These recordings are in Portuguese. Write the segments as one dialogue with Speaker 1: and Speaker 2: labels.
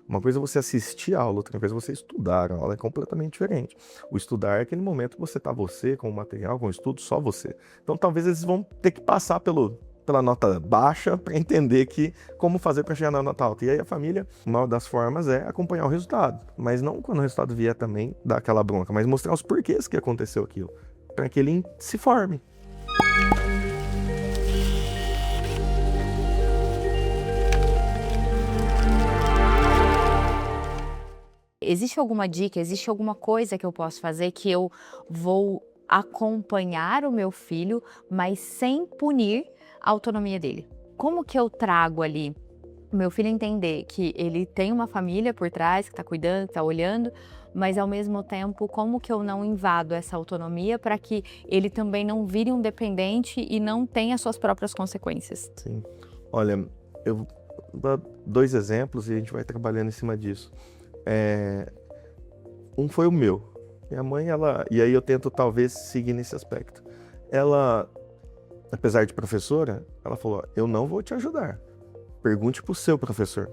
Speaker 1: Uma coisa é você assistir a aula, outra coisa é você estudar. A aula é completamente diferente. O estudar é aquele momento que você com o material, com o estudo, só você. Então talvez eles vão ter que passar pela nota baixa para entender como fazer para chegar na nota alta. E aí a família, uma das formas é acompanhar o resultado. Mas não quando o resultado vier também dar aquela bronca, mas mostrar os porquês que aconteceu aquilo, para que ele se forme.
Speaker 2: Existe alguma dica, existe alguma coisa que eu posso fazer que eu vou acompanhar o meu filho, mas sem punir a autonomia dele? Como que eu trago ali o meu filho entender que ele tem uma família por trás que está cuidando, que está olhando, mas ao mesmo tempo, como que eu não invado essa autonomia para que ele também não vire um dependente e não tenha suas próprias consequências?
Speaker 1: Sim. Olha, eu vou dar 2 exemplos e a gente vai trabalhando em cima disso. Um foi o meu. Minha mãe, e aí eu tento talvez seguir nesse aspecto. Ela, apesar de professora, ela falou: eu não vou te ajudar. Pergunte pro seu professor,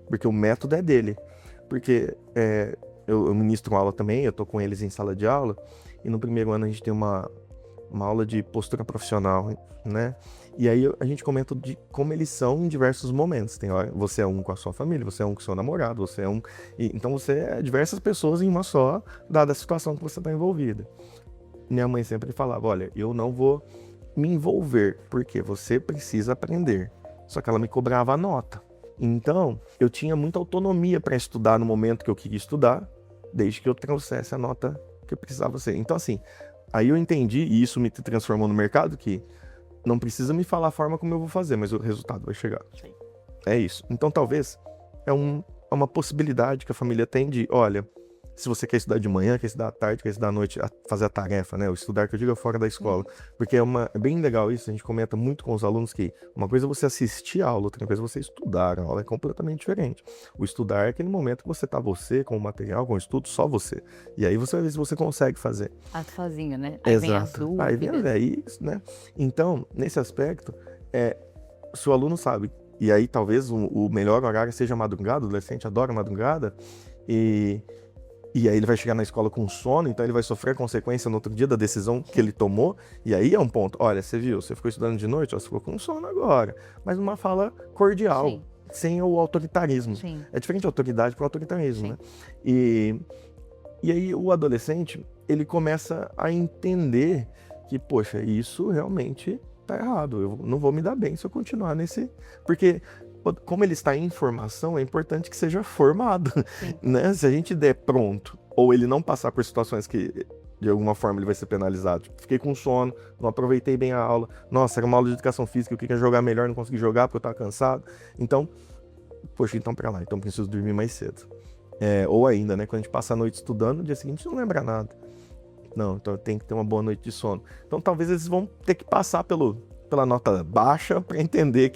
Speaker 1: porque o método é dele. Porque eu ministro aula também, eu tô com eles em sala de aula, e no primeiro ano a gente tem uma aula de postura profissional, né? E aí a gente comenta de como eles são em diversos momentos. Você é um com a sua família, você é um com o seu namorado, você é um... Então você é diversas pessoas em uma só, dada a situação que você está envolvida. Minha mãe sempre falava: olha, eu não vou me envolver, porque você precisa aprender. Só que ela me cobrava a nota. Então, eu tinha muita autonomia para estudar no momento que eu queria estudar, desde que eu trouxesse a nota que eu precisava ser. Então, assim, aí eu entendi, e isso me transformou no mercado, que não precisa me falar a forma como eu vou fazer, mas o resultado vai chegar.
Speaker 2: Sim.
Speaker 1: É isso. Então, talvez, é uma possibilidade que a família tem de, olha, se você quer estudar de manhã, quer estudar à tarde, quer estudar à noite, fazer a tarefa, né? O estudar que eu digo é fora da escola. Porque é bem legal isso, a gente comenta muito com os alunos que uma coisa é você assistir a aula, outra coisa é você estudar. A aula é completamente diferente. O estudar é aquele momento que você com o material, com o estudo, só você. E aí você vai ver se você consegue fazer.
Speaker 2: Sozinho, né? Aí vem as
Speaker 1: Exato. Aí vem
Speaker 2: dúvidas.
Speaker 1: isso, né? Então, nesse aspecto, se o aluno sabe, e aí talvez o melhor horário seja a madrugada, o adolescente adora a madrugada, e aí ele vai chegar na escola com sono, então ele vai sofrer consequência no outro dia da decisão que ele tomou, e aí é um ponto. Olha, você viu, você ficou estudando de noite, você ficou com sono agora. Mas uma fala cordial,
Speaker 2: Sim.
Speaker 1: sem o autoritarismo.
Speaker 2: Sim.
Speaker 1: É diferente de autoridade para autoritarismo,
Speaker 2: Sim.
Speaker 1: né? E aí o adolescente, ele começa a entender que, poxa, isso realmente tá errado. Eu não vou me dar bem se eu continuar nesse... Porque como ele está em formação, é importante que seja formado,
Speaker 2: Sim.
Speaker 1: né? Se a gente der pronto, ou ele não passar por situações que de alguma forma ele vai ser penalizado. Tipo, fiquei com sono, não aproveitei bem a aula. Nossa, era uma aula de educação física, eu queria jogar melhor, não consegui jogar porque eu estava cansado. Então, poxa, então pra lá, então preciso dormir mais cedo. Ou ainda, né? Quando a gente passa a noite estudando, no dia seguinte não lembra nada. Não, então tem que ter uma boa noite de sono. Então talvez eles vão ter que passar pela nota baixa para entender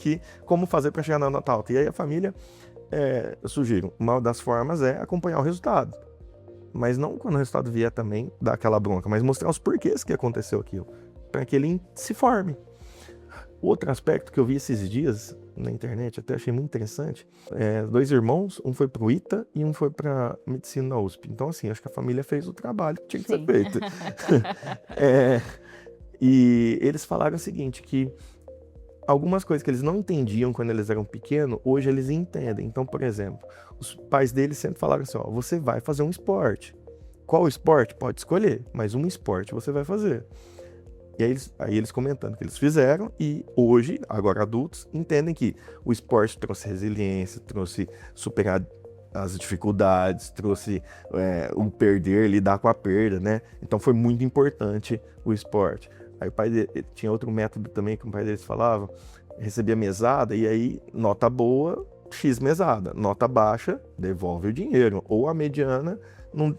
Speaker 1: como fazer para chegar na nota alta. E aí a família, eu sugiro, uma das formas é acompanhar o resultado. Mas não quando o resultado vier também dar aquela bronca, mas mostrar os porquês que aconteceu aquilo, para que ele se forme. Outro aspecto que eu vi esses dias na internet, até achei muito interessante, 2 irmãos, um foi pro ITA e um foi para medicina na USP. Então, assim, acho que a família fez o trabalho que tinha que ser
Speaker 2: Sim.
Speaker 1: feito. E eles falaram o seguinte, que algumas coisas que eles não entendiam quando eles eram pequenos, hoje eles entendem. Então, por exemplo, os pais deles sempre falaram assim: ó, você vai fazer um esporte. Qual esporte? Pode escolher, mas um esporte você vai fazer. E aí eles comentando que eles fizeram, e hoje, agora adultos, entendem que o esporte trouxe resiliência, trouxe superar as dificuldades, trouxe o perder, lidar com a perda, né? Então foi muito importante o esporte. Aí o pai dele tinha outro método também que o pai deles falava: recebia mesada, e aí nota boa, X mesada, nota baixa, devolve o dinheiro, ou a mediana, não,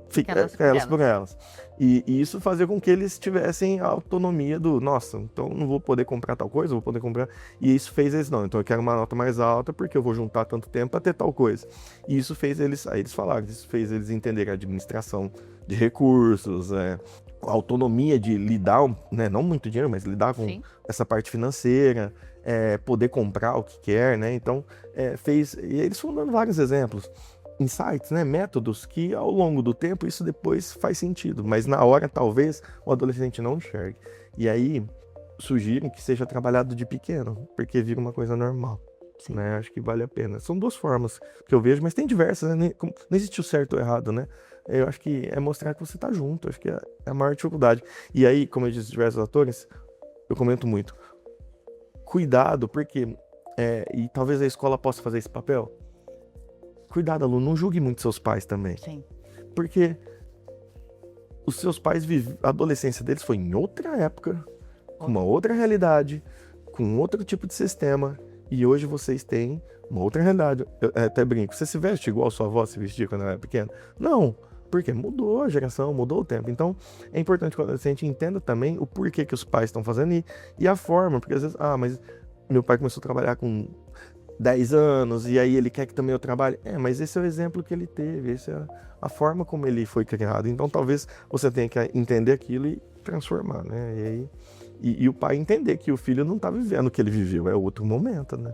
Speaker 1: fica elas por elas. E isso fazia com que eles tivessem a autonomia do, nossa, então não vou poder comprar tal coisa, vou poder comprar. E isso fez eles, não, então eu quero uma nota mais alta porque eu vou juntar tanto tempo para ter tal coisa. E isso fez eles, aí eles falaram, isso fez eles entenderem a administração de recursos, a autonomia de lidar, né, não muito dinheiro, mas lidar com
Speaker 2: Sim.
Speaker 1: essa parte financeira, poder comprar o que quer, né? Então, e eles foram dando vários exemplos, insights, né, métodos que ao longo do tempo isso depois faz sentido, mas na hora talvez o adolescente não enxergue. E aí sugiro que seja trabalhado de pequeno, porque vira uma coisa normal.
Speaker 2: Sim.
Speaker 1: Né? Acho que vale a pena. São duas formas que eu vejo, mas tem diversas, né? Não existe o certo ou errado, né? Eu acho que é mostrar que você tá junto, acho que é a maior dificuldade. E aí, como eu disse, diversos atores, eu comento muito. Cuidado, porque, e talvez a escola possa fazer esse papel. Cuidado, aluno, não julgue muito seus pais também.
Speaker 2: Sim.
Speaker 1: Porque os seus pais a adolescência deles foi em outra época, com uma outra realidade, com outro tipo de sistema, e hoje vocês têm uma outra realidade. Eu até brinco, você se veste igual sua avó se vestia quando ela era pequena? Não, porque mudou a geração, mudou o tempo. Então, é importante que o adolescente entenda também o porquê que os pais estão fazendo e a forma, porque às vezes, mas meu pai começou a trabalhar com 10 anos, e aí ele quer que também eu trabalhe. Mas esse é o exemplo que ele teve, essa é a forma como ele foi criado. Então, talvez você tenha que entender aquilo e transformar, né? E o pai entender que o filho não tá vivendo o que ele viveu, é outro momento, né?